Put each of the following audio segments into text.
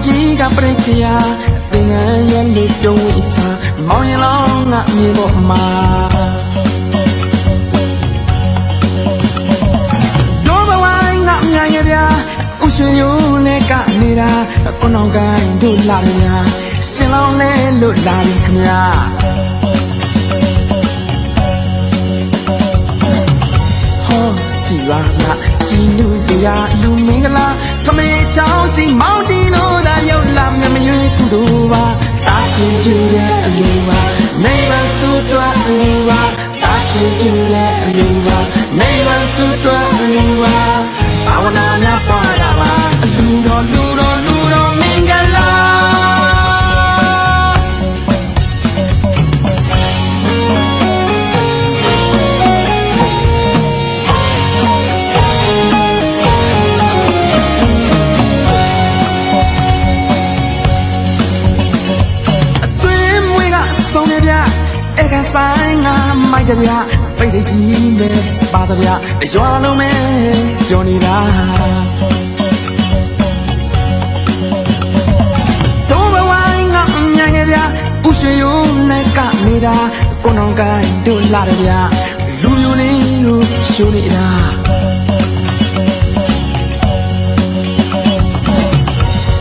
ကြီးကပြိခရာသင်္ကန်းရဲ့လူပြုံးဝိစာမောင်ရင်လောင်းငါမြေပေါ်မှာတို့ဘဝငါမြန်ရဗျာဥရွှေရိုးလဲနေတာကိုနောင်ကိုင်းတို့လာရဗျာရှင်လောင်းလဲလို့လာပြီခင်ဗျာကြည်ပါလားကြည်နူးစရာလူမင်္ဂလာထမေချောင်းစီမောင်တီတို့သာရောက်လာမြမရွေးကုသိုလ်ပါတာရှိကျူတဲ့အလူပါမိဘစုတွားအလူပါတာရှိကျူတဲ့အလူပါမိဘစုတွားအလူပါဘာဝနာများပွားတာပါအလူတော်လူတော်လူတော်မင်္ဂလာဆိုင်ငါမိုက်တဗျပိတ်လေးကြီးနဲ့ပါတဗျရွာလုံးမဲပြောနေတာတို့ဘဝငါအမြန်ရဗျဥရွှေရိုးနဲ့နေတာကိုနောင်ကိုင်းတို့လာတယ်ဗျလူမျိုးလေးတို့ရှိုးနေတာ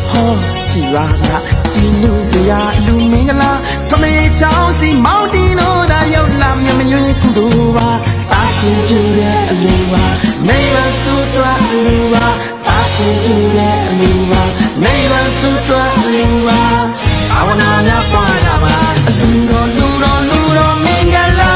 ဟောကြည်ပါလားကြည်နူးစရာလူမင်္ဂလာထမေချောင်းစီမောင်တီတို့သာရောက်လာမြမရွေးကုသိုလ်ပါတာရှိကျူတဲ့အလူပါမိဘစုတွားအလူပါတာရှိကျူတဲ့အလူပါမိဘစုတွားအလူပါဘာဝနာများပွားတာပါအလူတော်လူတော်လူတော်မင်္ဂလာ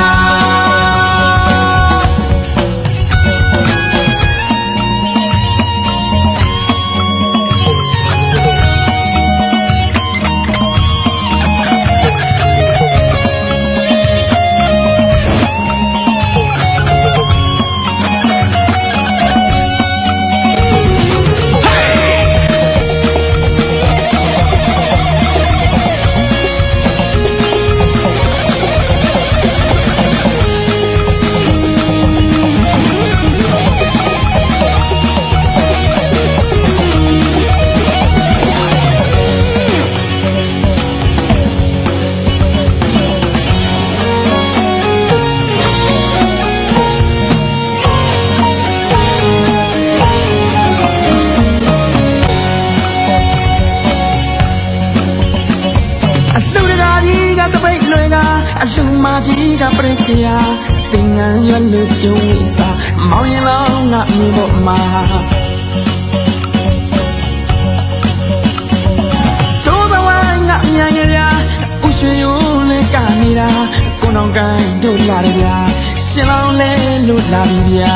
အလူမကြီးကပြိခရာသင်္ကန်းရွက်လူပြုံးဝိစာမောင်ရင်လောင်းငါမြေပေါ်မှာတို့ဘဝငါမြန်ရဗျာဥရွှေရိုးလဲနေတာကိုနောင်ကိုင်းတို့လာတယ်ဗျာရှင်လောင်းလဲလို့လာပြီဗျာ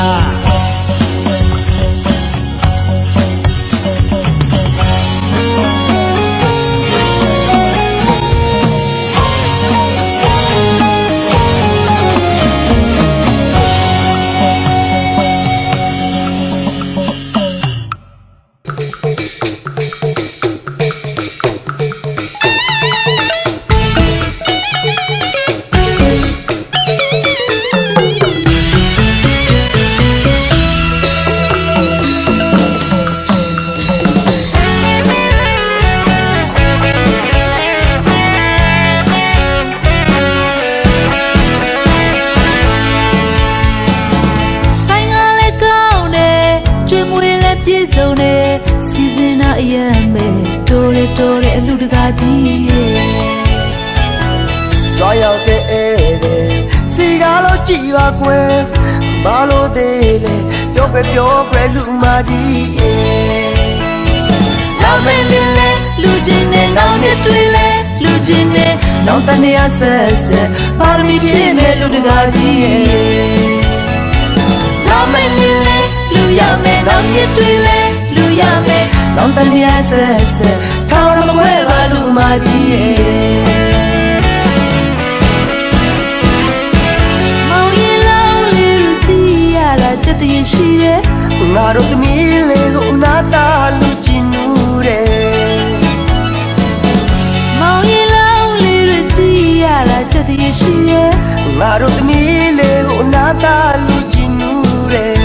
စီစဉ်နာအရင်မဲ့တိုးတဲ့အလူတကာကြီးရဲ့ကြွားရောက်တဲ့ဧည့်သည်စီကားလို့ကြည်ပါကွယ်ဘာလို့သေးလဲပြောပဲလူမကြီးရဲ့လာမယ်လေလူချင်းနဲ့နောင်နဲ့တွေ့လဲလူချင်းနဲ့နောင်တနေရဆက်ပါရမီပြည့်မဲ့လူတကာကြီးရဲ့လာမယ်လေလူရမယ်နောင်နဲ့တွေ့လဲလူရမယ်နောင်တနေရဆက်ထောင်းမခွဲပါလူမကြီးရဲ့မောင်ရင်လောင်းလေးလူကြီးရတာချက်တည်းရှိတယ်ငါတို့သမီးလေးကိုနာတာလူကြည့်နူးတယ်မောင်ရင်လောင်းလေးလူကြီးရတာချက်တည်းရှိတယ်ငါတို့သမီးလေးကိုနာတာလူကြည့်နူးတယ်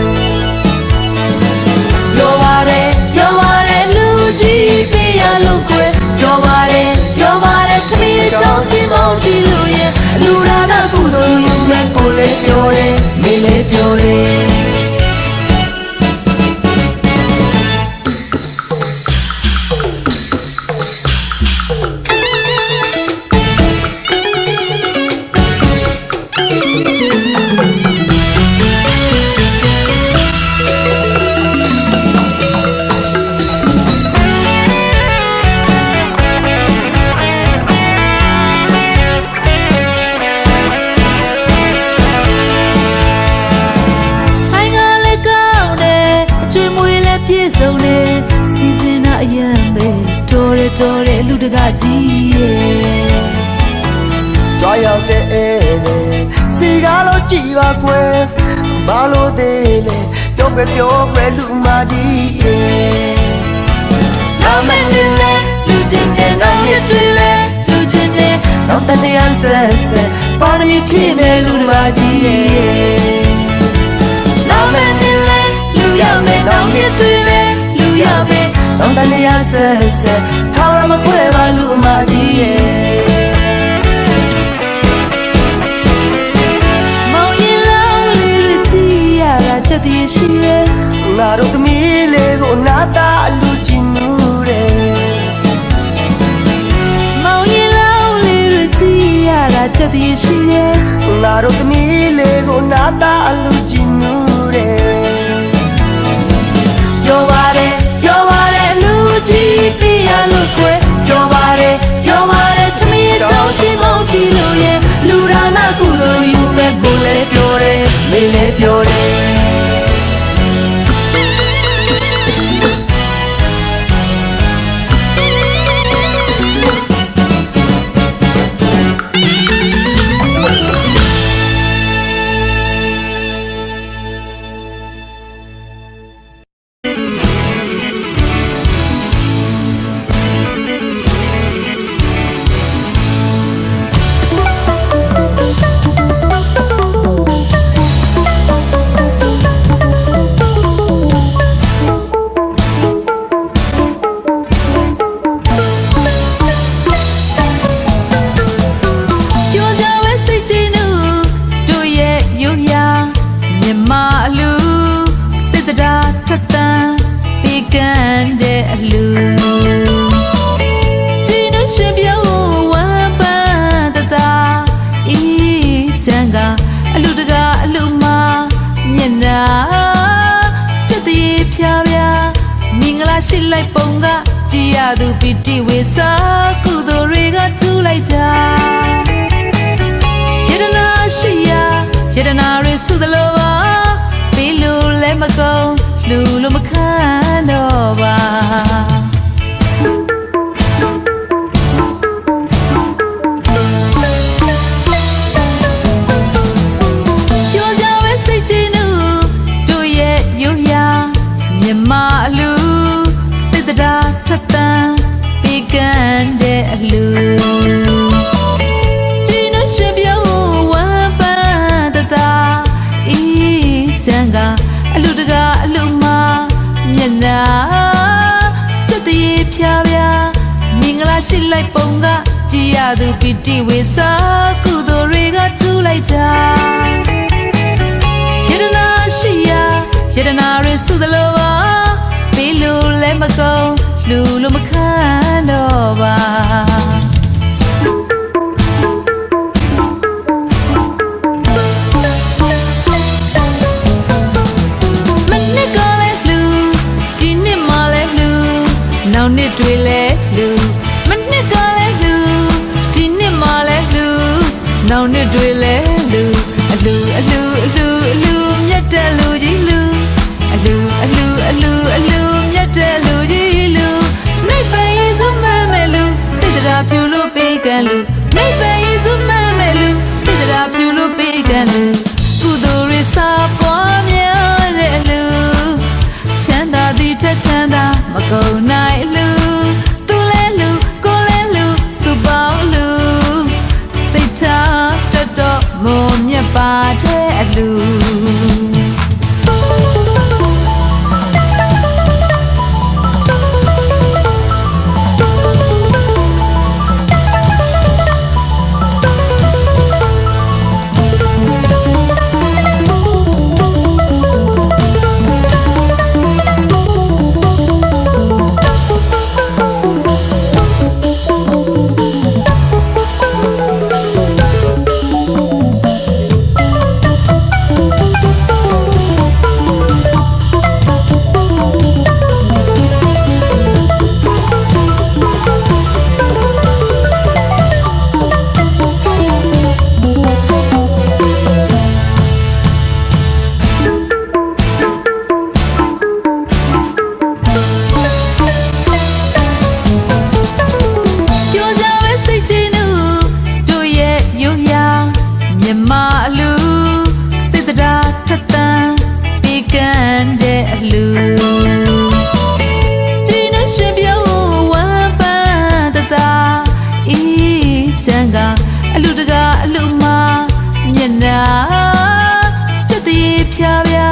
ပြောပါရဲလူကြီးပေးရလို့ ဆုံးနေစီစဉ်တာအယံပဲတော်တယ်လူတကားကြီးရဲ့ကြွားရောက်တဲ့ဧည့်သည်စီကားလို့ကြည်ပါကွယ်ဘာလို့သေးလဲပြောပဲလူမကြီးရဲ့နောင်မင်းလဲလူချင်းနဲ့နောင်ရတွေ့လဲလူချင်းနဲ့နောင်တတရားဆက်ပါရမီဖြည့်မဲ့လူတကားကြီးရဲ့နောင်မင်းလဲလူရမယ်နောင်ရတွေ့လဲလူရမယ်နောင်တတရားဆက်ထောင်ရမခွဲပါလူမကြီးရဲ့ချက်တည်းရှိရဲ့ငါတို့သမီးလေးကိုနာတာလူကြည့်မှုတဲ့မောင်ရင်လောင်းလေးရကြည့်ရတာချက်တည်းရှိရဲ့ငါတို့သမီးလေးကိုနာတာလူကြည့်မှုတဲ့ပြောပါတယ်လူကြည့်ပြရလို့ခွဲပြောပါတယ်သမီးချောင်းစီမောင်တီလို့ရဲ့လူဒါနာကုသိုလ်ယူမဲ့ကိုလည်းပြောတယ်မေးလည်းပြောတယ်ရှိလိုက်ပုံကကြည်ရသူပီတိဝေစာကုသိုလ်တွေကထူလိုက်တာယတနာရှိရာယတနာတွေစုသလိုပါပြီးလို့လည်းမကုန်လူလိုမခံတော့ပါပြောကြပဲစိတ်ကြည်နူတို့ရဲ့ရိုးရာမြမအလူတာထပ်တန်းပေကန်တဲ့အလူကြည်နှရှင်ပြောဝမ်းပန်းတတာအေးချမ်းကအလူတကာအလူမမျက်နာတက်တည်းဖြာဖြာမင်္ဂလာရှိလိုက်ပုံကကြည်ရသူပီတိဝေစာကုသိုလ်တွေကထူလိုက်တာယတနာရှိရာယတနာတွေစုသလိုပါပြီးလို့လည်းမကုန်လူလိုမခံတော့ပါမနေ့ကလည်းလူဒီနေ့မှလည်းလူနောက်နေ့တွေလည်းလူမနေ့ကလည်းလူဒီနေ့မှလည်းလူနောက်နေ့တွေလည်းလူအလူမြတ်တဲ့လူကြီးလူအလူမြတ်တဲ့လူကြီးလူနိုင်ပဲရင်စုမမဲလူစိတ်တရားဖြူလို့ပေးကန်လူနိုင်ပဲရင်စုမမဲလူစိတ်တရားဖြူလို့ပေးကန်လူကုသိုလ်ရစာပွားများတဲ့လူချမ်းသာသည်ထက်ချမ်းသာမကုန်နိုင်လူသူလဲလူကိုလဲလူစုပေါင်းလူစိတ်ထားတော်တော်မုံမြတ်ပါတဲ့အလူ ချမ်းသာအလူတကာအလူမမျက်နာချက်တည်းဖြာဖြာ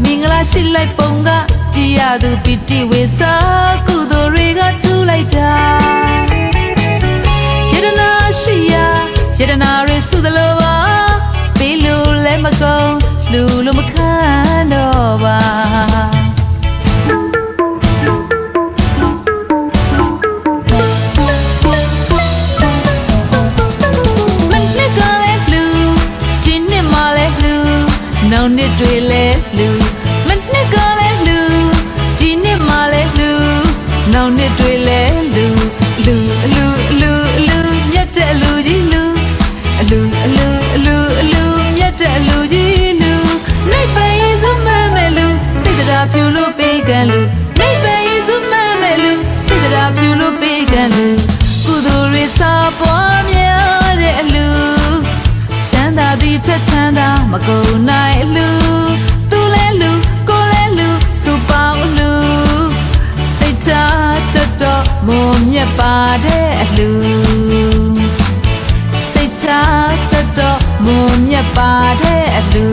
မင်္ဂလာရှိလိုက်ပုံကကြည်ရသူပီတိဝေစာကုသိုလ်တွေကထူလိုက်တာယတနာရှိရာယတနာတွေစုသလိုပါပေးလို့လည်းမကုန်လူလို့မခံတော့ပါနောင်နှစ်တွေလဲလူမနှစ်ကလဲလူဒီနှစ်မှလဲလူနောင်နှစ်တွေလဲလူလူအလူအလူအလူမြတ်တဲ့အလူကြီးလူအလူအလူအလူအလူမြတ်တဲ့အလူကြီးလူနိုင်ပရင်စုမမဲ့လူစိတ်တရားဖြူလို့ပေးကံလူနိုင်ပရင်စုမမဲ့လူစိတ်တရားဖြူလို့ပေးကံလူကုသိုလ်တွေစာပွားများတဲ့အလူချမ်းသာသည်ထက်ချမ်းသာမကုန်နိုင်လူသူလဲလူကိုလဲလူစူပေါင်းလူစိတ်ထားတတော်မုံမြတ်ပါတဲ့အလူစိတ်ထားတတော်မုံမြတ်ပါတဲ့အလူ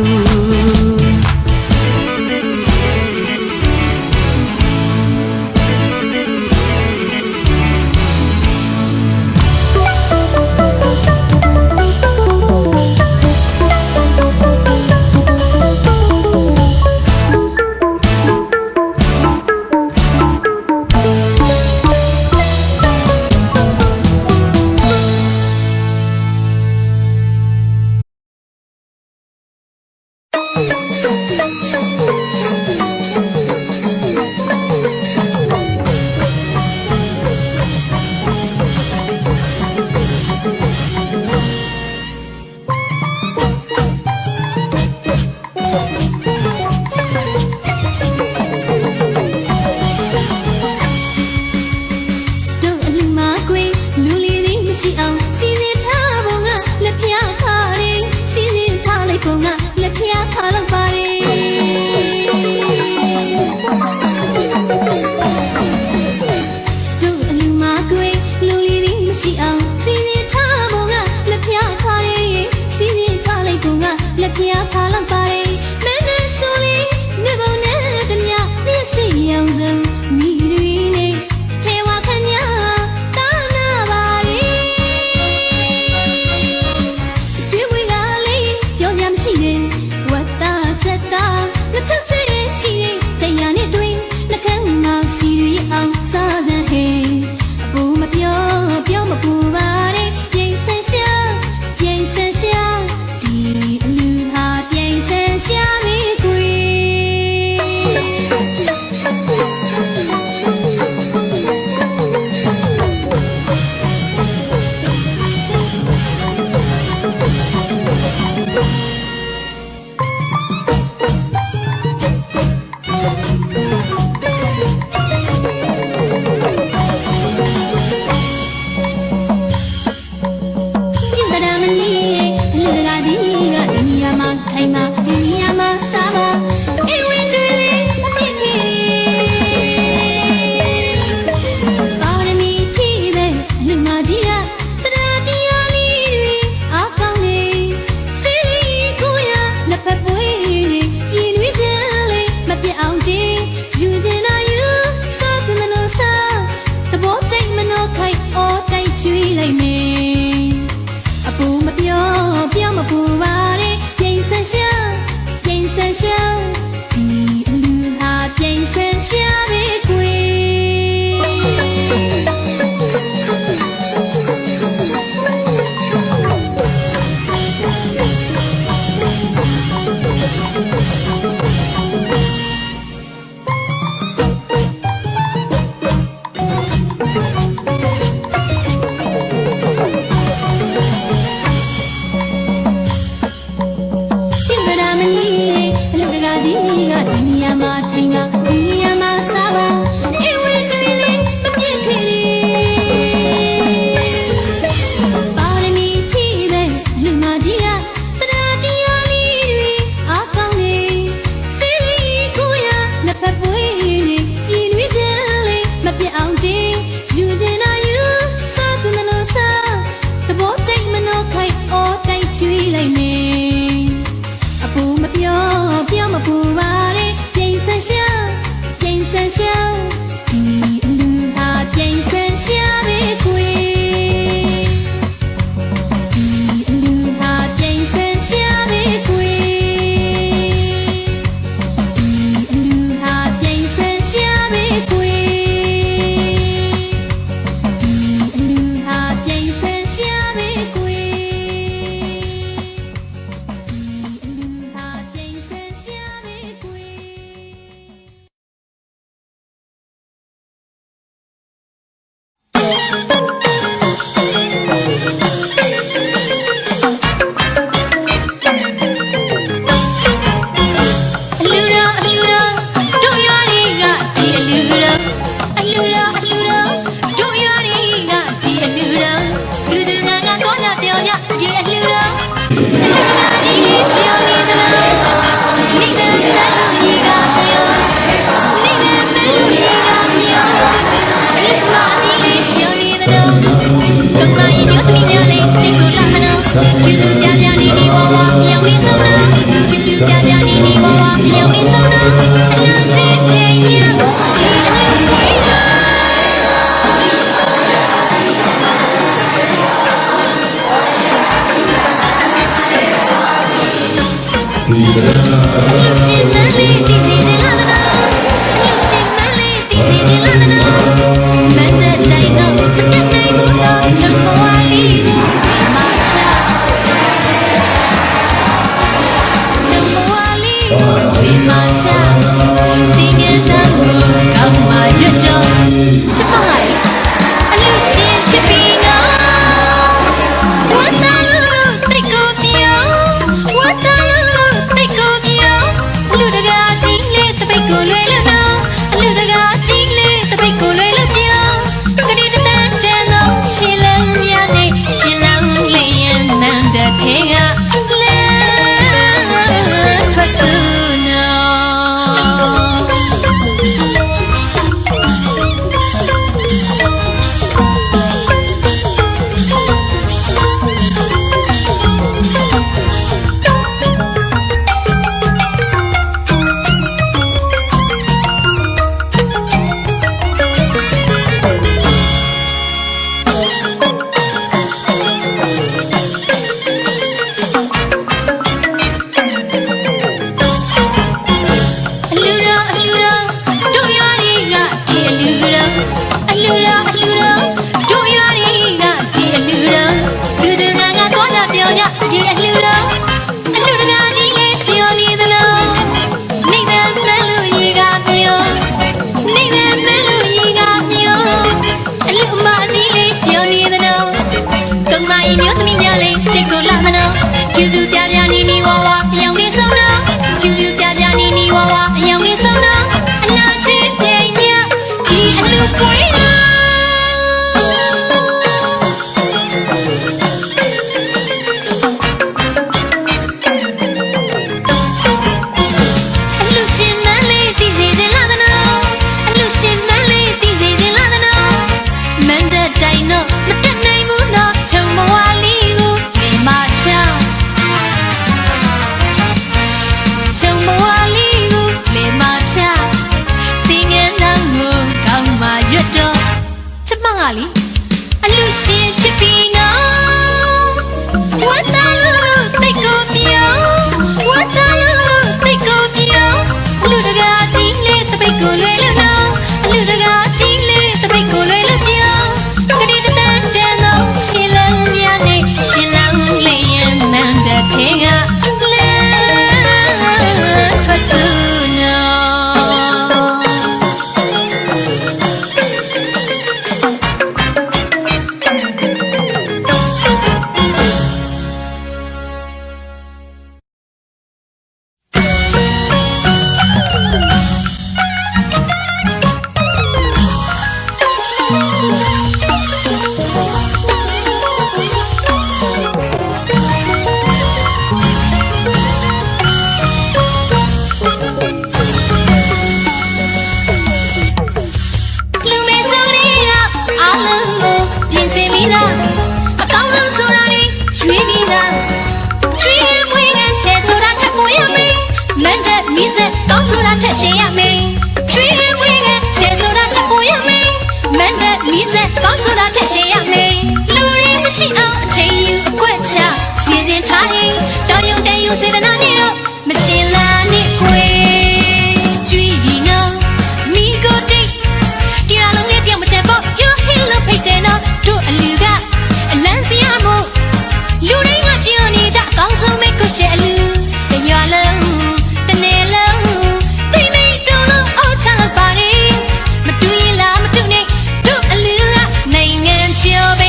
You'll be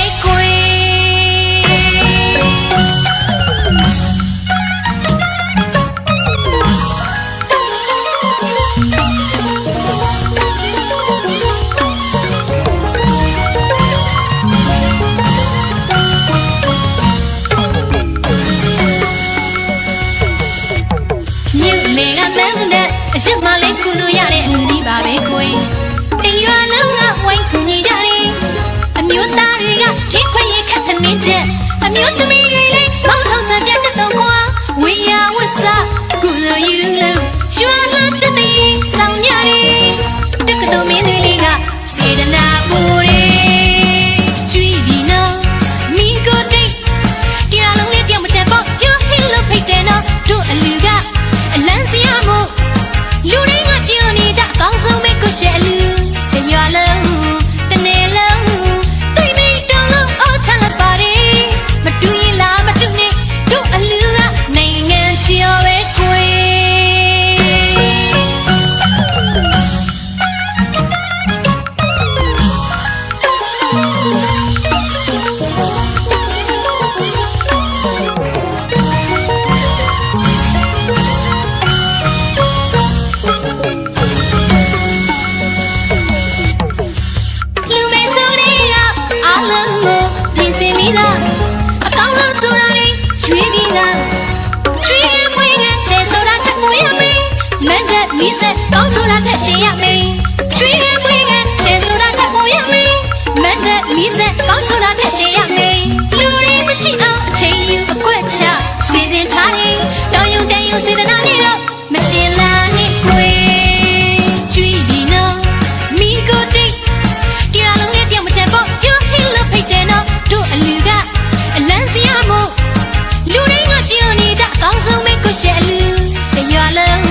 အမျိုးသမီးတွေလည်းမောင်းထောင်ဆန်ပြတ်တော့ခွာဝေယဝဆကုလယူလို့ရွှာလှပြတ်တဲ့ဆောင်ညရီတက္ကသိုလ်မင်းတွေလေးကစေတနာပူတွေကျွေးပြီးနော်မိကိုတိတ်တရားလုံးလေးပြောင်းမချက်ပေါ့ပြောဟင်းလို့ဖိတ်တယ်နော်တို့အလူကအလန်းစရာမို့လူတွေကပြောနေကြအကောင်းဆုံးပဲကိုရှယ်အလူတရွာလုံးတနေ့လုံးတိတ်တိတ်တောင်းလို့အော်ချလာပါရီမတူရင်လားမတူနဲ့တို့အလူကနိုင်ငံချော်ပဲခွေကောင်းဆိုတာထက်ရှင်ရမေးရွှေရဲ့မွေးကရှယ်ဆိုတာထက်ကိုရမေးမတ်တဲ့မီးစက်ကောင်းဆိုတာထက်ရှင်ရမေးလူတွေမရှိအောင်အချိန်ယူအကွက်ချစီစဉ်ထားတယ်တော်ယုံတန်ယုံစေတနာနဲ့တော့မရှင်လာနဲ့ခွေကျွေးဒီနော်မိကိုတိတ်တရားလုံးလေးပြောင်းမချက်ပေါ့ပြောဟင်းလို့ဖိတ်တယ်နော်တို့အလူကအလန်းစရာမို့လူတွေကပြောနေကြအကောင်းဆုံးပဲကိုရှယ်အလူတရွာလုံး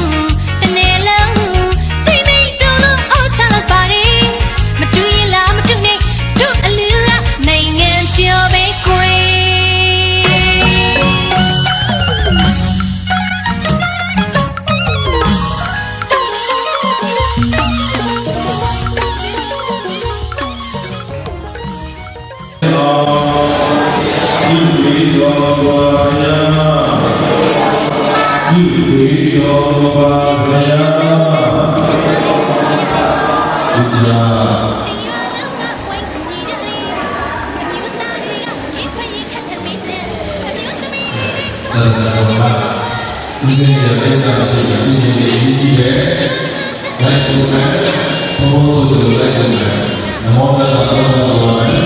ဦးစင်းရဲ့လက်စားရှိတဲ့ဒီနေ့ဒီကြီးပဲလိုက်ဆုံးမယ်ဘုံဘုံဆိုလို့လိုက်ဆုံးမယ်နမောတတ္တဘုံဆိုမယ်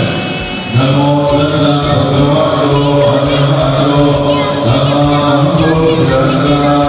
နမောတတ္တဘဂဝတောအရဟတောသမ္မာသမ္ဗုဒ္ဓါ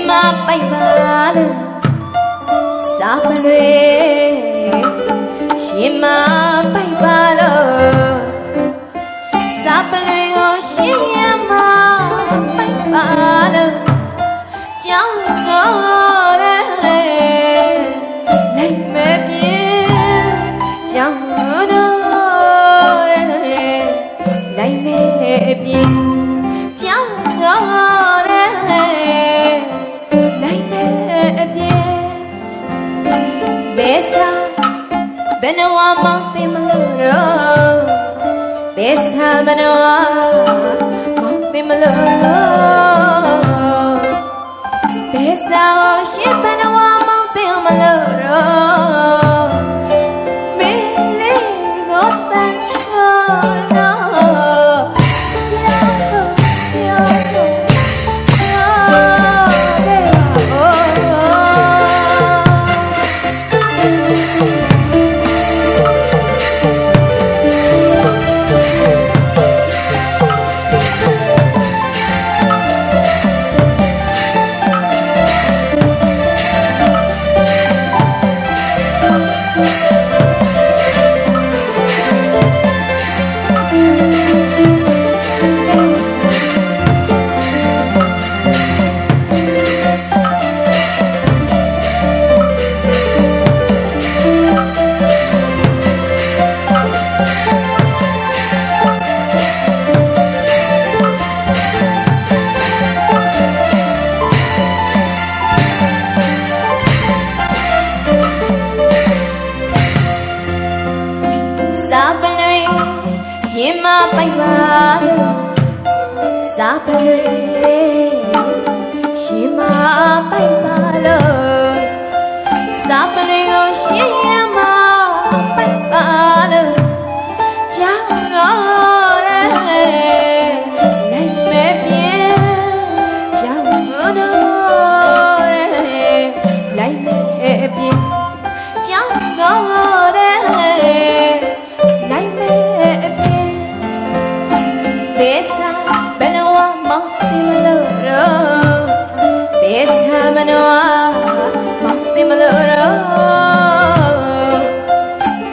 မပိုက်ပါလို့စားမလွေရှင်မပိုက်ပါလို့စားပလွေကိုရှင်ရမပိုက်ပါလို့ကြောင်းတော်တဲ့လိုက်မဲ့ပြေကြောင်းတော်တဲ့လိုက်မဲ့ပြေကြောင်းတော်တဲ့လိုက်မဲ့ပြေဘေးစာဘယ်နှဝမောင်းသိမလို့တော့ဘေးစာဘယ်နှဝမောင်းသိမလို့ဘေးစာကိုရှင်ဘယ်နှဝမောင်းသိမလို့တော့မင်းလေးကိုတန်ချောတော့စားပလွေရင်မပိုက်ပါလို့စားပလွေရှင်မပိုက်ပါလို့စားပလွေကိုရှင်ရမပိုက်ပါလို့ကြောင်းတော်တဲ့လိုက်မဲ့ပြေကြောင်းတော်တဲ့လိုက်မဲ့ပြေကြောင်းတော်တဲ့လိုက်မဲ့အပြေဘေးစာဘယ်နှဝမောင်းသိမလို့တော့ဘေးစာဘယ်နှဝမောင်းသိမလို့တော့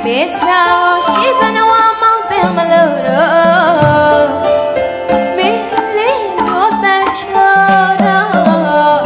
ဘေးစာရှိဘယ်နှဝမောင်းသိမလို့တော့မင်းလေးကိုတန်ချောတော့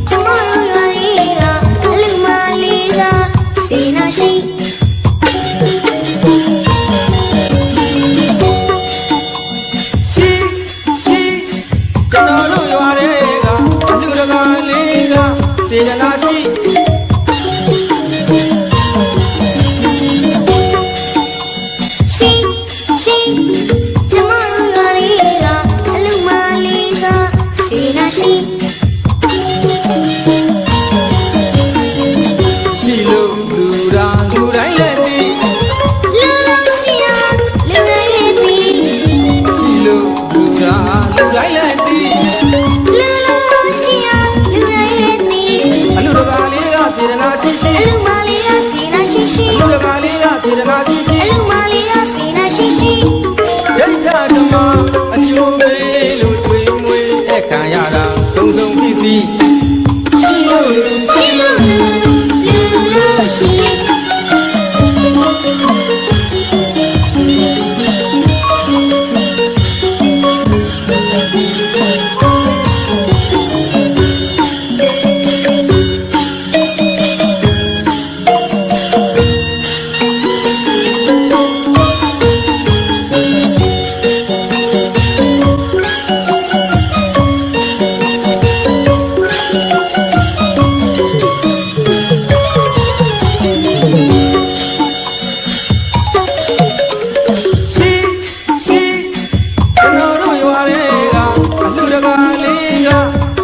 ကျမတို့ရွာလေးကအလူမလေးကစေနာရှိကျွန်တော်တို့ရွာတွေကအလူတကာလေးကစေတနာရှိကျမတို့ရွာလေးကအလူမလေးကစေနာရှိလို့လူတိုင်းလည်းသိလူရှိရလူတိုင်းလည်းသိရှိလို့လူတိုင်းလည်းသိလူရှိရလူတိုင်းလည်းသိအလူတကာလေးကစေတနာရှိရှိအလူမလေးကစေနာရှိရှိအလူတကာလေးကစေတနာရှိရှိအလူမလေးကစေနာရှိရှိဒိဋ္ဌဓမ္မအကျိုးပေးလို့တွေ့မွေးတဲ့ခံရတာစုံစုံပြီးစီရှိလို့ရှိ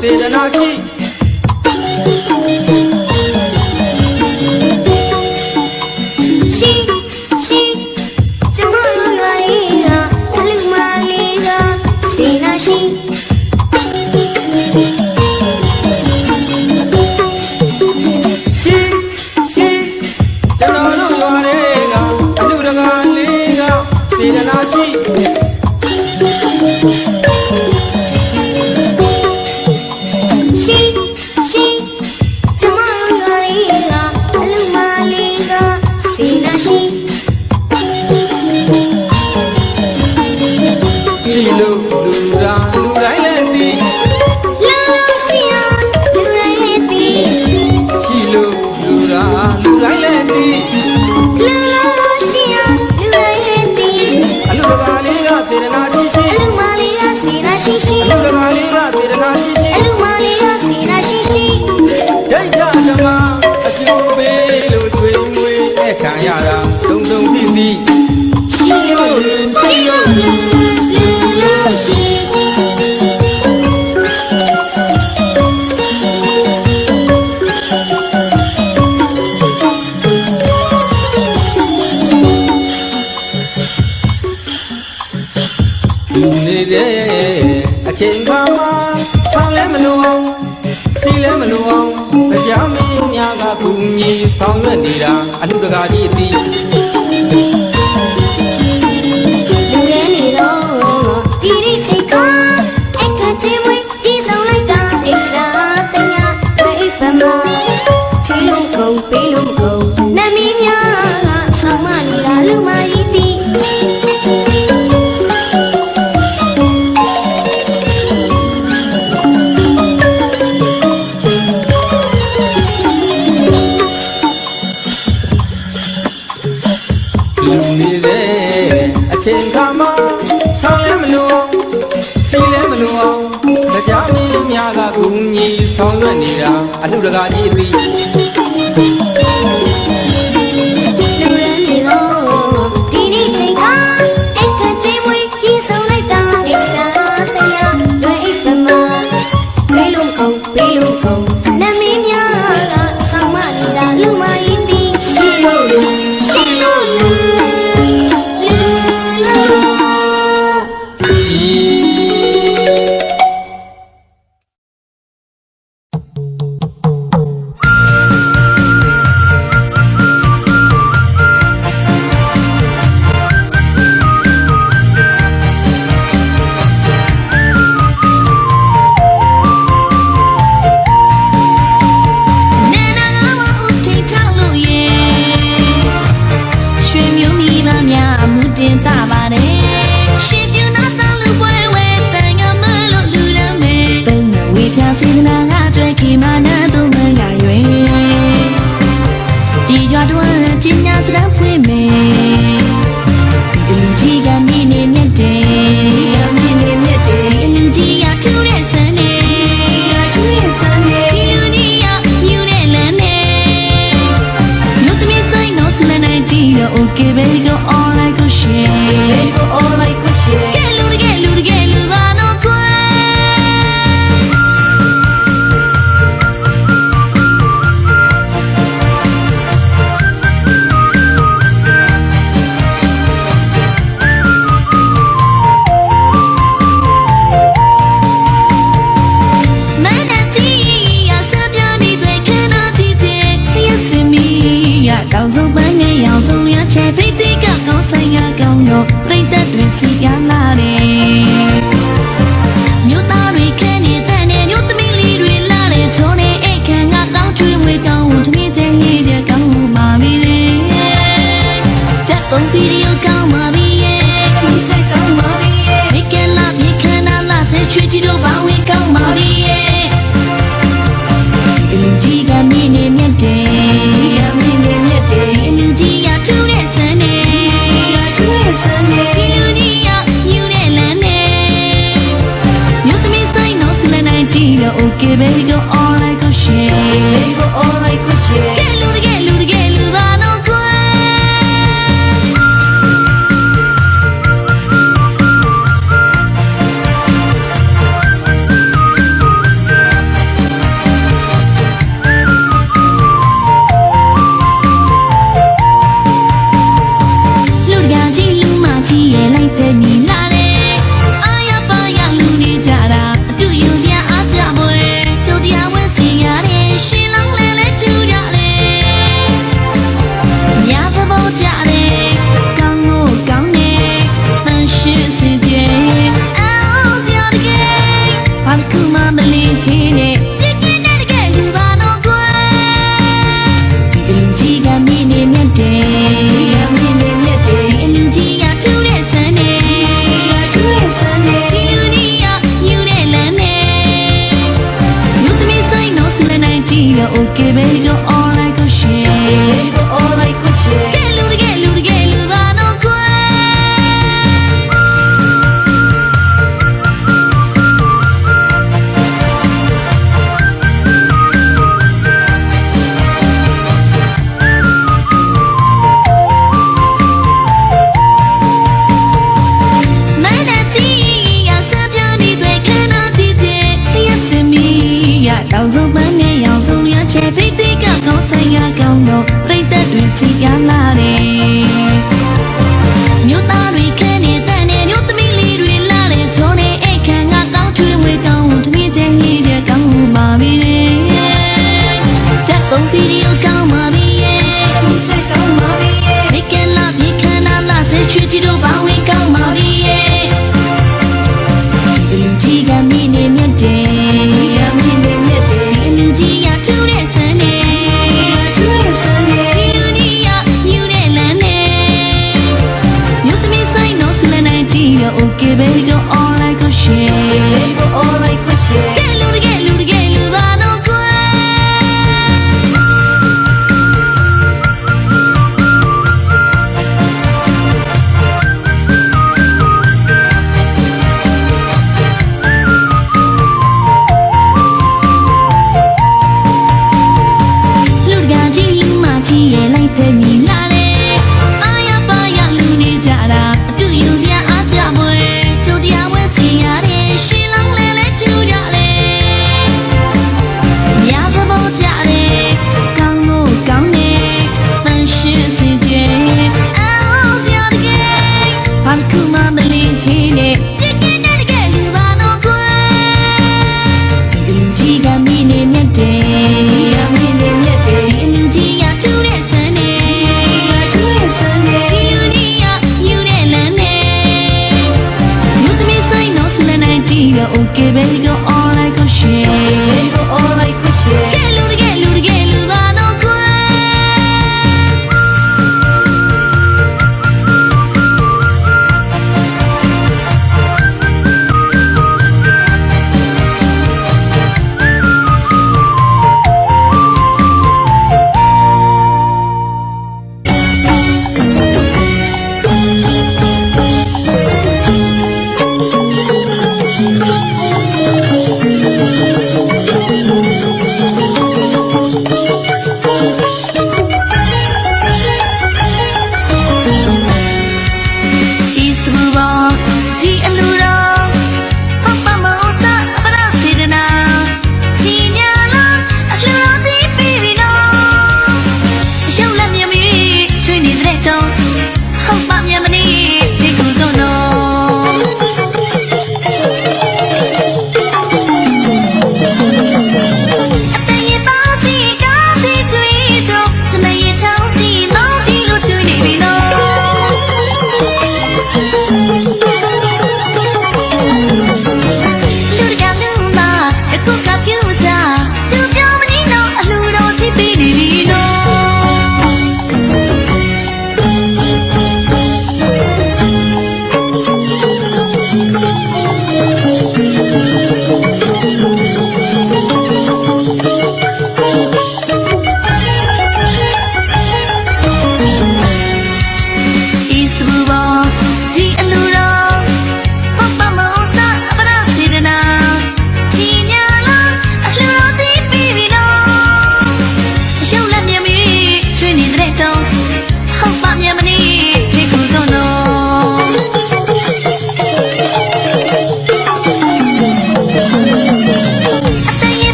စေတနာရှိကျမတို့ရွာလေးကအလူမလေးကစေနာရှိကျွန်တော်တို့ရွာတွေကအလူတကာလေးကစေတနာရှိကျမတို့ရွာလေးကအလူမလေးကစေနာရှိလို့လူတိုင်းလည်းသိလူရှိရလူတိုင်းလည်းသိရှိလို့လူတိုင်းလည်းသိလူရှိရလူတိုင်းလည်းသိအလူတကာလေးကစေတနာရှိရှိအလူမလေးကစေနာရှိရှိအလူတကာလေးကစေတနာရှိရှိအလူမလေးကစေနာရှိရှိဒိဋ္ဌဓမ္မအကျိုးပေးလို့တွေ့မွေးတဲ့ခံရတာစုံစုံပြီးစီရှိလို့ရှိလူနေတဲ့အချိန်ခါမှာဆောင်းလည်းမလိုအောင်စီလည်းမလိုအောင်တရားမင်းများကကူညီဆောင်ရွက်နေတာအလူတကာကြီးအသိလူရဲနေတော့ဒီနေ့ချိန်ကအခက်ချင်းဝေးပြီးဆောင်လိုက်တာအိစာတရားဝိပမာချွေးလုံးကုန်ပေးလုံးကုန်နမီးများကဆောင်မနေတာလူမကြီးတီလူနေတဲ့အချိန်ခါမှာဆောင်းလည်းမလိုအောင်စီလည်းမလိုအောင်တရားမင်းများကကူညီဆောင်ရွက်နေတာအလူတကာကြီးအသိလူရဲနေတော့ဒီနေ့ချိန်ကအခက်ချင်းဝေးပြီးဆောင်လိုက်တာအိစာတရားဝိပမာချွေးလုံးကုန်ပေးလုံးကုန်နမီးများကဆောင်မနေတာလူမကြီးတီရှိလို့ ခင်မနာသူမငါရွယ်ဒီရွာတွင်ကျင်းညာစရဖွေးမယ်ဒီလူကြီးကမြင်နေမြတ်တယ်လူကြီးကထူးတဲ့ဆန်းနေဒီလူကြီးကမြူတဲ့လမ်းနေမြို့သမီးဆိုင်တော့ဆူလန်နိုင်ကြည့်တော့ okay baby go all like go share getလူပါတော့ကွယ်တောင်စုံပန်းငယ်ရောင်စုံရချဲဖိတ်တိကကောင်းဆိုင်ရကောင်းတော့ပြိတ္တတွေစီရလာတယ်မြို့သားတွေခန်းနေတဲ့နဲ့မြို့သမီးလေးတွေလာတဲ့ချုံနေအိတ်ခံကတောင်းချွေးဝေကောင်းဝန်ထမင်းချင်းရေးတဲ့ကောင်းမှာပြီလေတက်ပုံဗီဒီယိုကောင်းမှာပြီဒီစိတ်ကောင်းမှာပြီမိကလာမြေခန္ဓာလာဆက်ချွေးချီတို့ဘာဝင်ကောင်းမှာပြီလူကြီးကမြင်နေမြတ်တယ်လူကြီးကထူးတဲ့ဆန်းနေဒီလူကြီးကမြူတဲ့လမ်းနေမြို့သမီးဆိုင်တော့ဆူလန်နိုင်ကြည့်တော့ okay baby go all like go share getလူပါတော့ကွယ်နီလာတယ်အာရပါရလူနေကြတာအတူယူစရာအားကြပွဲကျုပ်တရားဝင်စီရတယ်ရှင်လောင်းလဲထူကြတယ်ညသဘောကြတယ်ကောင်းလို့ကောင်းတယ်တန်ရှင်းစင်ကြယ်အော်စရာတကယ်ဘာကူမမလေးဟင်းနဲ့တကယ်နဲ့တကယ်လူပါတော့ကွယ်ဒီလူကြီးကမြင်နေမြတ်တယ်လူကြီးကထူးတဲ့ဆန်းနေဒီလူကြီးကမြူတဲ့လမ်းနေမြို့သမီးဆိုင်တော့ဆူလန်နိုင်ကြည့်တော့ okay baby go all like go share getလူပါတော့ကွယ်တောင်စုံပန်းငယ်ရောင်စုံရချဲဖိတ်တိကကောင်းဆိုင်ရကောင်းတော့ပြိတ္တတွေစီရလာတယ်မြို့သားတွေခန်းနေတဲ့နဲ့မြို့သမီးလေးတွေလာတဲ့ချုံနေအိတ်ခံကကောင်းချွေးဝေကောင်းဝန်ထမင်းချင်းရေးတဲ့ကောင်းမှာပြီတက်ပုံဗီဒီယိုကောင်းမှာပြီဒီစိတ်ကောင်းမှာပြီမိကလာမြေခန္ဓာလာဆက်ချွေးချီတို့ဘာဝင်ကောင်းမှာပြီလူကြီးကမြင်နေမြတ်တယ်လူကြီးကထူးတဲ့ဆန်းနေဒီလူကြီးကမြူတဲ့လမ်းနေမြို့သမီးဆိုင်တော့ဆူလန်နိုင်ကြည့်တော့ okay baby go all like go share getလူပါတော့ကွယ်ကြီးရဲ့လိုက်ဖက်နီလာတယ်အာရပါရလူနေကြတာအတူယူစရာအားကြပွဲကျုပ်တရားဝင်စီရတယ်ရှင်လောင်းလဲထူကြတယ်ညသဘောကြတယ်ကောင်းလို့ကောင်းတယ်တန်ရှင်းစင်ကြယ်အော်စရာတကယ်ဘာကူမမလေးဟင်းနဲ့တကယ်နဲ့တကယ်လူပါတော့ကွယ်ဒီလူကြီးကမြင်နေမြတ်တယ်လူကြီးကထူးတဲ့ဆန်းနေ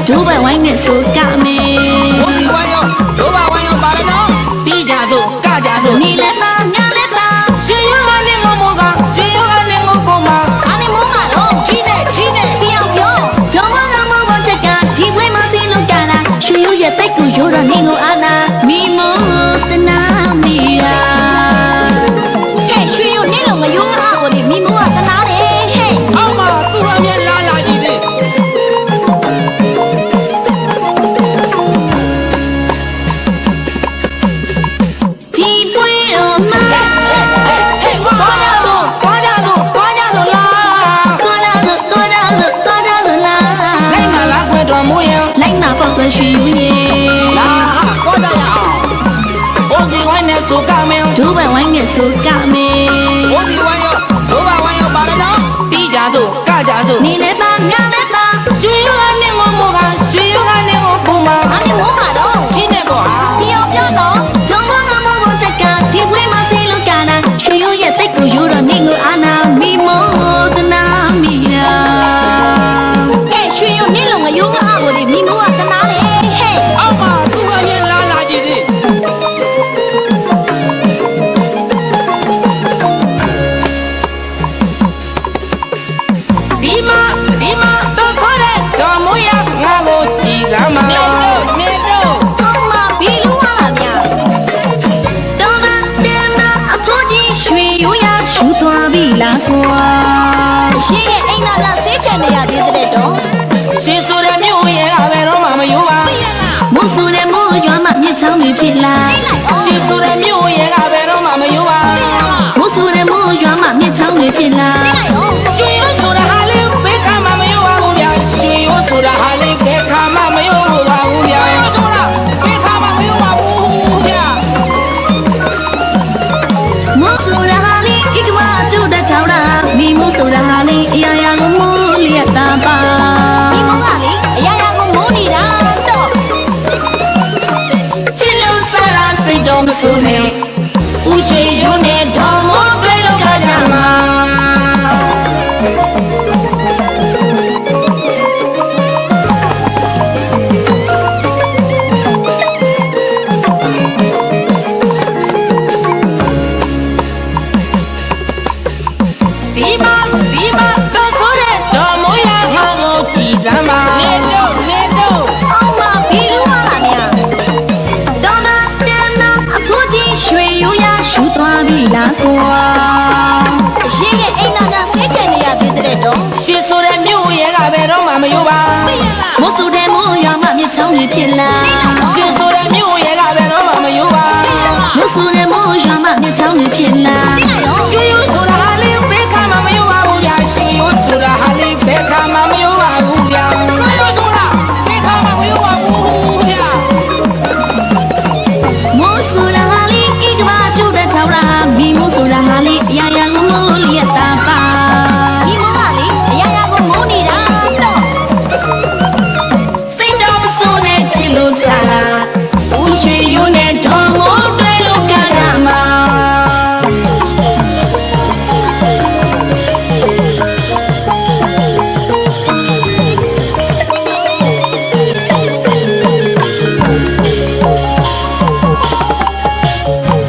ဒိုးပိုင်ဝိုင်းနဲ့ဆိုကမယ် ဘုံဒီဝိုင်းရောဒိုးပါဝိုင်းရောပါရနော် ပြီးကြသို့ကကြသို့နေလည်းပါငါလည်းပါ ရွှေရောကလင်းကိုမောကရွှေရောကလင်းကိုပုံမှာ အားနေမောမှာတော့ ကြီးနဲ့ပြောင်းပြောဂျုံမကမောဘချက်ကဒီပွဲမှာစီလုံးကြတာရွှေရုပ်ရဲ့တိုက်ကိုရိုးတော့နေကိုအာနာမိမောတနာမီယာဟဲ့ရွှေရုပ်နေလို့မယုံအားကိုလေမိမောကတနာတယ်ဟဲ့ အောက်မှာသူ့အမြဲလာလာကြည့်တယ် ဒီပွဲတော်မှာ ဟေးဝါသွားကြတော့လာ သွားလာဆိုလာ လိုက်မလားခွဲတော်မူရင် လိုက်နာပေါက်သွဲရွှေရုပ်ရဲ့ လာသွားကြရအောင်ဘုံဒီဝိုင်းနဲ့ဆိုကမင်း ဒိုးပိုင်ဝိုင်းနဲ့ဆိုကမယ် ဘုံဒီဝိုင်းရောဒိုးပါဝိုင်းရောပါရနော် ပြီးကြသို့ ကကြစို့ နေလည်းပါငါလည်းပါ ရွှေရောကလင်းကိုမောကရွှေရောကလင်းကိုပုံမှာ အားနေမောမှာတော့ ကြီးနဲ့ပေါ့ဟာ ပြောင်းပြောတော့ဂျုံမကမောဘချက်ကဒီပွဲမှာစီလုံးကြတာရွှေရုပ်ရဲ့တိုက်ကိုရိုးတော့နေကိုအာနာမိမောတနာမီယာဟဲ့ရွှေရုပ်နေလို့မယုံအားကိုလေမိမောကတနာတယ်ဟဲ့ အောက်မှာသူ့အမြဲလာလာကြည့်တယ် ဒီမှာတော့ဆိုတဲ့တော်မူရငါကိုကြည်စမ်းပါနေတော့ ကောင်းမှာဘီလူဝါလာမြတော်တာတင်နာအဖိုးကြီးရွှေရိုးရရှူသွားပြီလားကွာရှင်းရဲ့အိမ်သားကဆေးချန်နေရသေးတဲ့တော့ ရွှေဆိုတဲ့မြို့ရဲ့ကဘယ်တော့မှမယိုးပါ မို့ဆိုတဲ့မို့ရွာမှာမြစ်ချောင်းတွေဖြစ်လာ ရွှေဆိုတဲ့မြို့ရဲ့ကဘယ်တော့မှမယိုးပါ မို့ဆိုတဲ့မို့ရွာမှာမြစ်ချောင်းတွေဖြစ်လာ ရွှေရိုးဆိုတာဟာလေးဘယ်ခါမှမယိုးပါဘူးဗျာရွှေရိုးဆိုတာဟာလေးဘယ်ခါမှမယိုးပါဘူးဗျာဆိုတာဘယ်ခါမှမယိုးပါဘူးဗျာ မို့ဆိုတဲ့ဟာလေးဣကမအကျိုးတချောင်းတာမိမို့ဆိုတဲ့ဟာလေးအရာရာကိုမိုးလျက်တာပါမိမို့ကလေအရာရာကိုမိုးနေတာတော့ ချစ်လို့စားတာစိတ်တော့မဆိုးနဲ့ဦးရွှေရိုးနဲ့တော်မောတွေ့လို့ကြကြမှာ ဒီမှာတော့ဆိုတဲ့တော်မူရငါကိုကြည်စမ်းပါနေတော့ အောက်မှာဘီလူဝါလာမြတော်တာတင်နာအဖိုးကြီးရွှေရိုးရရှူသွားပြီလားကွာရှင်းရဲ့အိမ်သားကဆေးချန်နေရသေးတဲ့တော့ ရွှေဆိုတဲ့မြို့ရဲ့ကဘယ်တော့မှမယိုးပါ မို့ဆိုတဲ့မို့ရွာမှာမြစ်ချောင်းတွေဖြစ်လာ ရွှေဆိုတဲ့မြို့ရဲ့ကဘယ်တော့မှမယိုးပါ မို့ဆိုတဲ့မို့ရွာမှာမြစ်ချောင်းတွေဖြစ်လာ ရွှေရိုးဆိုတာဟာလေးဘယ်ခါမှမယိုးပါဘူးဗျာရွှေရိုးဆိုတာဟာလေးဘယ်ခါမှမယိုးပါဘူးဗျာရွှေရိုးဆိုတာဘယ်ခါမှမယိုးပါဘူးဗျာ မို့ဆိုတာဟာလေးဣကမကျူတဲ့ချောင်းတာမိမို့ဆိုတာဟာလေးအရာရာကိုမိုးလျက်တာပါမိမို့ကလေအရာရာကိုမိုးနေတာတော့ စိတ်တော့မဆိုးနဲ့ချစ်လို့စားတာဦးရွှေရိုးနဲ့တော်မောတွေ့လို့ကြကြမှာ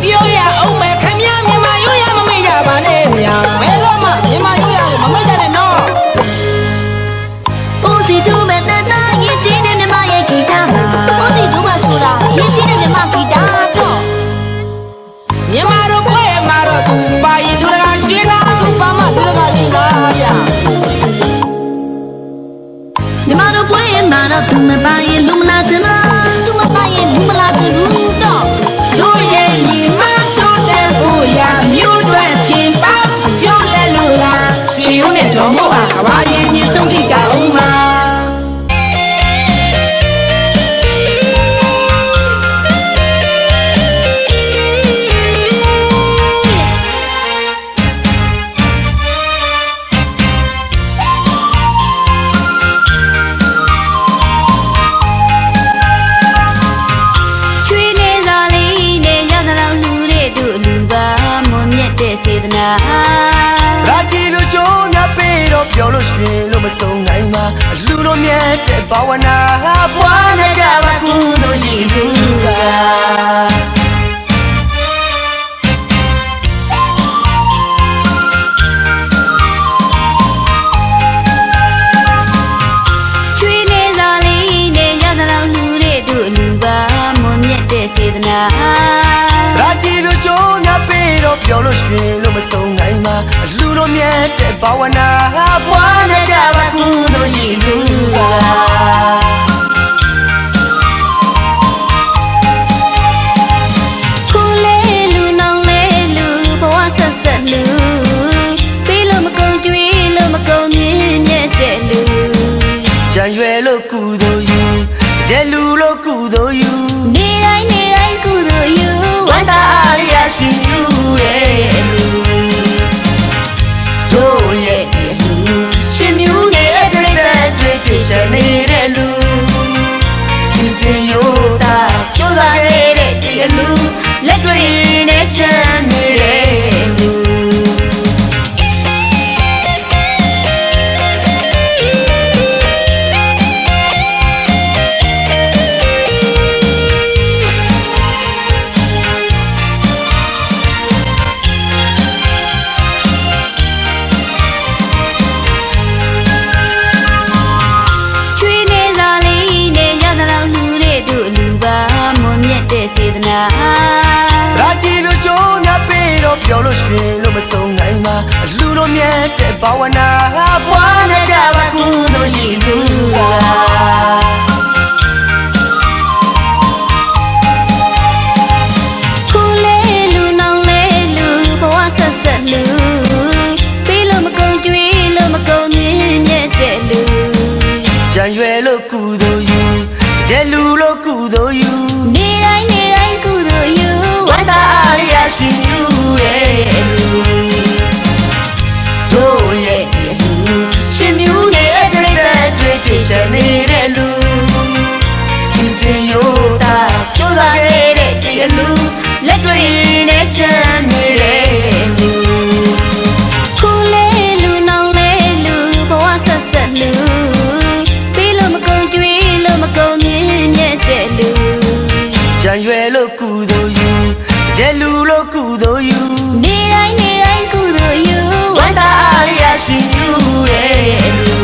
ပြောရအောင်မယ်ခင်ဗျာမြန်မာရိုးရမမေ့ကြပါနဲ့ဗျာဘယ်တော့မှမြန်မာရိုးရကိုမမေ့ကြနဲ့နော် ဦးစီတို့မဲ့တန်တာရင်ချင်းတဲ့မြမရဲ့ဂီတဦးစီတို့မဆိုတာရင်ချင်းတဲ့မြမဂီတတော့ မြန်မာတို့ပွဲမှာတော့သူပါရင်သူတကာရှင်းလားသူပါမသူတကာရှင်းလားဗျာ မြမတို့ပွဲမှာတော့သူမပါရင်လူမလာချင်လားသူမပါရင်လူမလာချင်ဘူးတော့ တို့ရဲ့ညီမတို့တဲ့ဟိုရမြို့တွေချင်းပါကျုံးလဲလို့လားရွှေရိုးနဲ့တော်မောဟာကဘာရင်ညီဆုံးတိကအောင်မှာ ချွေးနေစာလေးနဲ့ရသလောက်လူတဲ့တို့လူပါမွန်မြတ်တဲ့စေတနာ ရာချီလိုချိုးညပေးတော့ပြောလို့ရွှင်လို့မစုံနိုင်ပါအလူလို မြတ်တဲ့ဘာဝနာပွားနာကြပါကုသိုလ်ရှိသူကစေတနာရာချီတို့ကြိုးနာပေးတော့ပြောလို့ရွှင်လို့မဆုံးနိုင်မှာအလူတို့မြတ်တဲ့ဘာဝနာပွားနာကြပါကုသိုလ်ရှိသူကခုလေးလူနောင်လေးလူဘဝဆက်ဆက်လူပေးလို့မကုန်ကြွေးလို့မကုန်မြင့်မြတ်တဲ့လူကြံရွယ်လို့ကုသိုလ်ယူတဲ့လူလို့ကုသိုလ်ယူနေတိုင်းကုသိုလ်ယူဝန္တာအားရရှိယူရဲ့လူတို့ရဲ့လူရှင်မြူရဲ့ပြိတ္တတွေပြည့်စုံနေတဲ့လူသူစင်ရိုးတာကြိုးစားနေတဲ့ဒီအလူလက်တွေနဲ့ချမ်းနေတဲ့လူစေတနာရာချီတို့ကြိုးနာပေးတော့ပြောလို့ရွှင်လို့မဆုံးနိုင်မှာအလူတို့မြတ်တဲ့ဘာဝနာပွားနာကြပါကုသိုလ်ရှိသူကခုလေးလူနောင်လေးလူဘဝဆက်ဆက်လူပေးလို့မကုန်ကြွေးလို့မကုန်မြင့်မြတ်တဲ့လူကြံရွယ်လို့ကုသိုလ်ယူတဲ့လူလို့ကုသိုလ်ယူနေတိုင်းကုသိုလ်ယူဝန္တာအားရရှိယူရဲ့လူတို့ရဲ့လူရှင်မြူရဲ့ပြိတ္တတွေပြည့်စုံနေတဲ့လူသူစင်ရိုးတာကြိုးစားနေတဲ့ဒီအလူလက်တွေနဲ့ချမ်းနေတဲ့လူခုလေးလူနောင်လေးလူဘဝဆက်ဆက်လူပေးလို့မကုန်ကြွေးလို့မကုန်မြင့်မြတ်တဲ့လူကြံရွယ်လို့ကုသိုလ်ယူတဲ့လူလို့ကုသိုလ်ယူနေတိုင်းကုသိုလ်ယူဝန္တာအားရရှိယူရဲ့လူ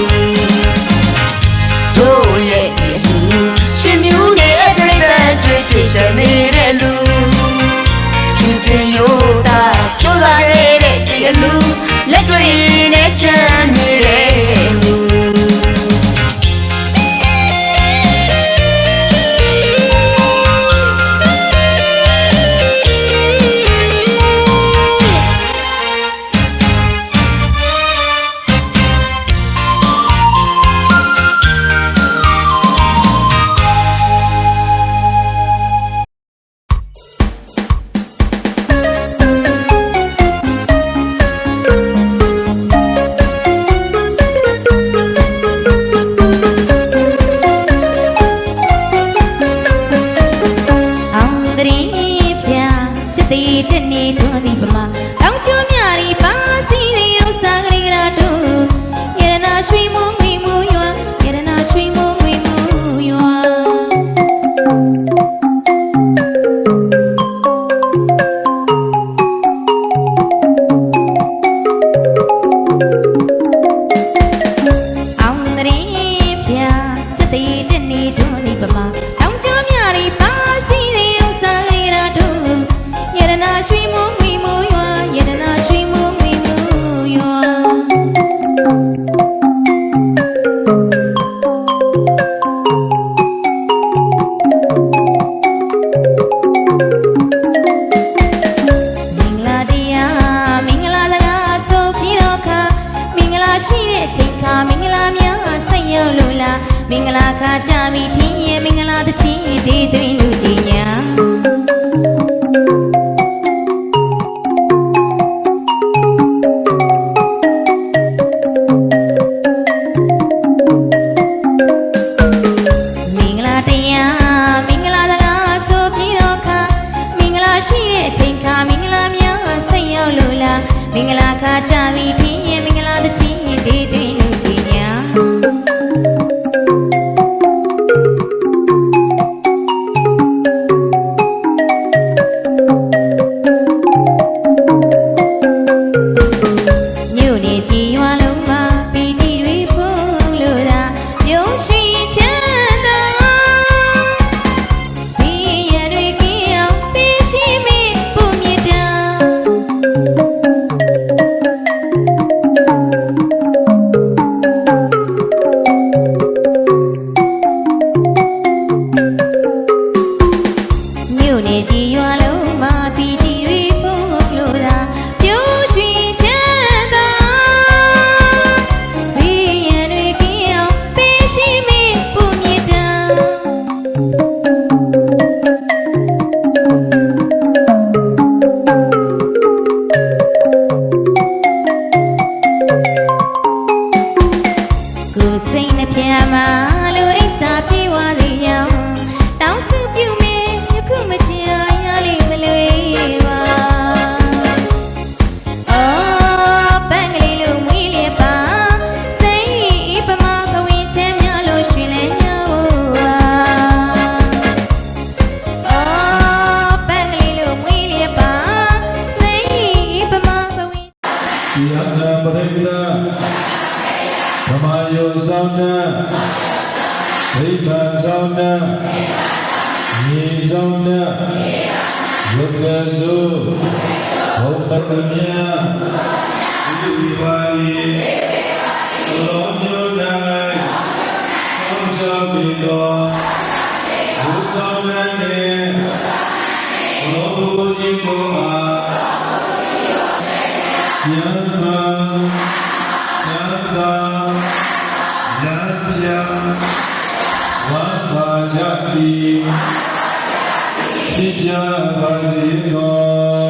တို့ရဲ့လူရှင်မြူရဲ့ပြိတ္တတွေပြည့်စုံနေတဲ့လူသူစင်ရိုးတာကြိုးစားနေတဲ့ဒီအလူလက်တွေနဲ့ချမ်းနေတဲ့လူကြပြီထင်းရဲ့မင်္ဂလာသချင်းဒေးသွင်းလူကြီးညာ မာယောဆောင်တဲ့ဒိဋ္ဌာဆောင်တဲ့မြေဆောင်တဲ့ယုတ်ကစုဘုဒ္ဓကမြတ်ဒီဝိပါယေလောညုနိုင်သောသောပိတောဘုသောနန္တေဘောဘုကြီးကိုအားကျမ်းမာသံဃာလမ်းပြဝတ်ပါကြသည်ဖြစ်ကြပါစေသော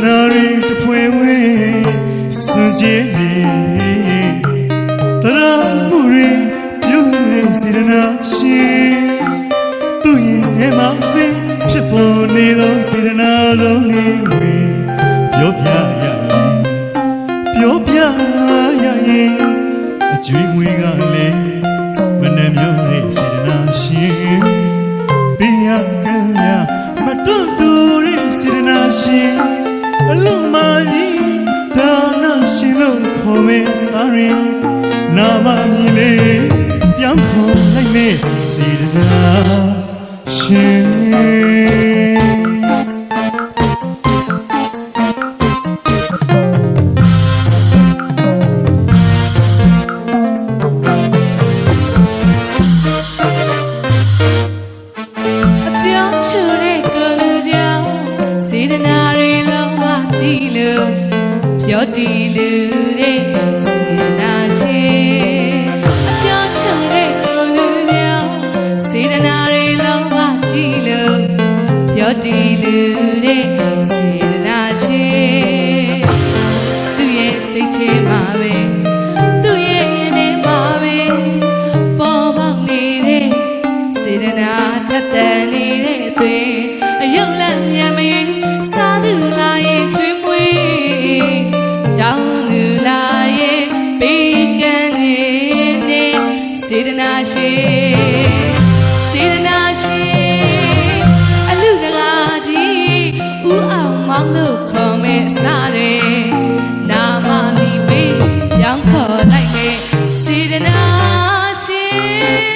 နာရီတဖွယ်ဝဲစွန်ကျဲနေတရမှုရီပြုတဲ့စေတနာရှင်သူရဲ့မဆင်းဖြစ်ပေါ်နေသောစေတနာလုံးလေးဝင်ပြောပြရရင်အကျွေးမွေးကလည်းမနှံ့မြောတဲ့စေတနာရှင်ဘေးရကံရမတွန့်တူတဲ့စေတနာရှင်အလုံးမကြီးဒါနရှင်လို့ခေါ်မဲ့စားရင်နာမမြည်လေးပြောင်းခေါ်လိုက်မဲ့စေတနာရှင် ပြောတီလူတဲ့စေနာရှင်အပြောင်းချုံတဲ့ကိုလူကြောင့်စေနာတွေလုံးဝကြည့်လို့ပြောတီလူတဲ့စေနာရှင်သူရဲ့စိတ်ထဲမှာပဲသူရဲ့ရင်ထဲမှာပဲပေါ်ပေါက်နေတဲ့စေနာထက်သန်နေတဲ့အသွေးအယုတ်လက်ညံမရင်စားသူလာရင်ချွေးမွေးတောင်းသူလာရဲ့ပေးကမ်းနေတဲ့စေတနာရှင်စေတနာရှင်အလူတကာကြီးဦးအောင်မောင်လို့ခေါ်မဲ့စားတယ်နာမမီပေးရောင်းခေါ်လိုက်ခဲ့စေတနာရှင်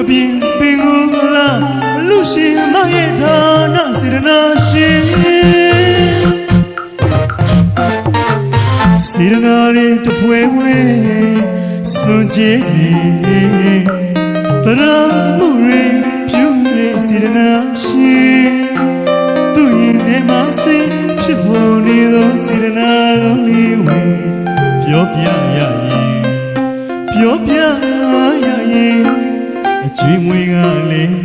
မပြင်းပင်ကိုလာလူရှင်မရဲ့ဒါနစေတနာရှင်စေတနာရင်တပွဲဝဲစွန်ကျဲတရမှုရင်ပြုတဲ့စေတနာရှင်သူရင်ထဲမှာစိတ်ဖြစ်ပေါ်နေသောစေတနာလုံးလေးဝဲပြောပြရရင်အကျွေးမွေးကလည်း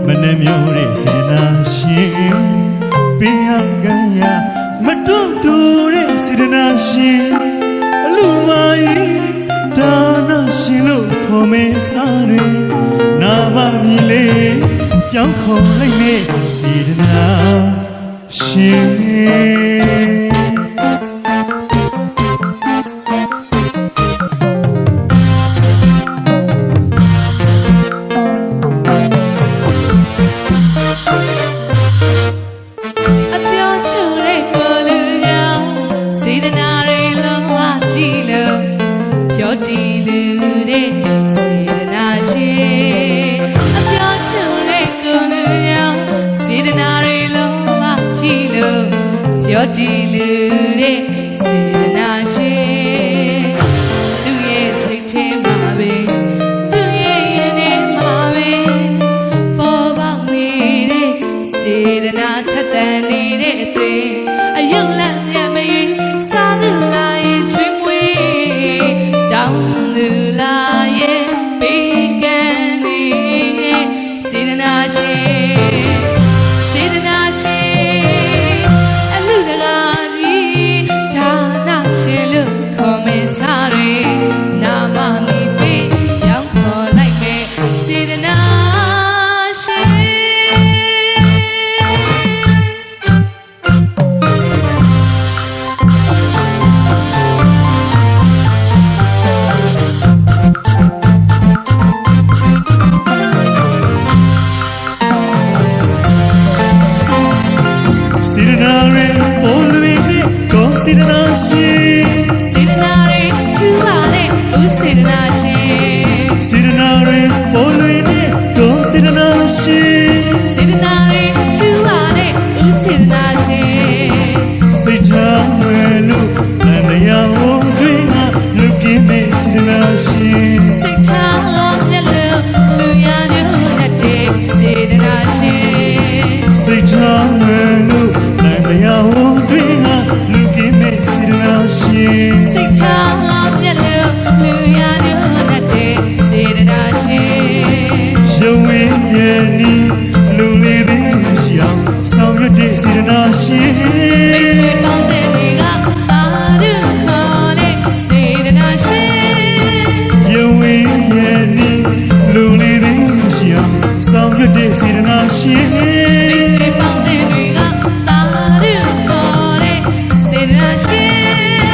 မနှံ့မြောတဲ့စေနာရှင်ပေးရကံရမတွန့်တူတဲ့စေနာရှင်အလူမကြီးဒါနရှင်လို့ခေါ်မဲ့စားရင်နာမမြည်လေးပြောင်းခေါ်လိုက်မဲ့စေနာရှင်ပြောတီလူတဲ့စေတနာရှင်အပြောင်းချုံတဲ့ကိုလူကြောင့်စေတနာတွေလုံးဝကြည့်လို့ပြောတီလူတဲ့စေတနာရှင်သူရဲ့စိတ်ထဲမှာပဲသူရဲ့ရင်ထဲမှာပဲပေါ်ပေါက်နေတဲ့စေတနာထက်သန်နေတဲ့အသွေးအယုတ်လက်ညံမရင်စားသူလာရင်ချွေးမွေးတောင်းသူလာရဲ့ပေးကမ်းနေတဲ့စေတနာရှင်စေတနာရှင်အလူတကာကြီးဒါနရှင်လို့ခေါ်မဲ့စားရနာမမီပေးရောင်းခေါ်လိုက်မဲ့စေတနာရှင်စေတနာရှင်စေတနာရေထူပါတဲ့ဦးစေတနာရှင်စေတနာရေပေါ်လွင်တဲ့တော့စေတနာရှင်စေတနာရေထူပါတဲ့ဦးစေတနာရှင်စိတ်ထားွယ်လို့လမ်းတရားဝတွင်ကလူကင်းတဲ့စေတနာရှင်စိတ်ထားမျက်လုံးလူရကျိုးတဲ့စေတနာရှင်စိတ်ထားွယ်လို့လမ်းတရားဝတွင်ကလူ စေတနာရှင် မိတ်ဆွေပေါင်းတဲ့တွေကသာဓုခေါ်တဲ့စေတနာရှင် ယဝေးရဲ့နေလူလေးတွေရှိအောင်ဆောင်ရွက်တဲ့စေတနာရှင် မိတ်ဆွေပေါင်းတဲ့တွေကသာဓုခေါ်တဲ့စေတနာရှင်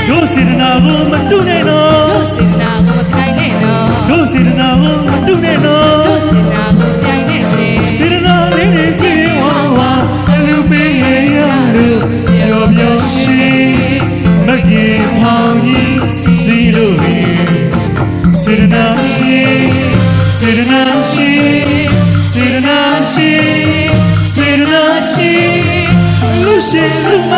တို့စေတနာကိုမတုနဲ့နော် တို့စေတနာကိုမပြိုင်နဲ့နော် တို့စေတနာကိုမတုနဲ့နော် တို့စေတနာကိုပြိုင်နဲ့ရှင် စေတနာလေးတွေပြေဝါဝါအလူပေးရရလို့ပြောပြောရှိမပြေဖောင်းကြီးစီလို့စေတနာရှင်စေတနာရှင်စေတနာရှင်စေတနာရှင်လူရှင်လူမ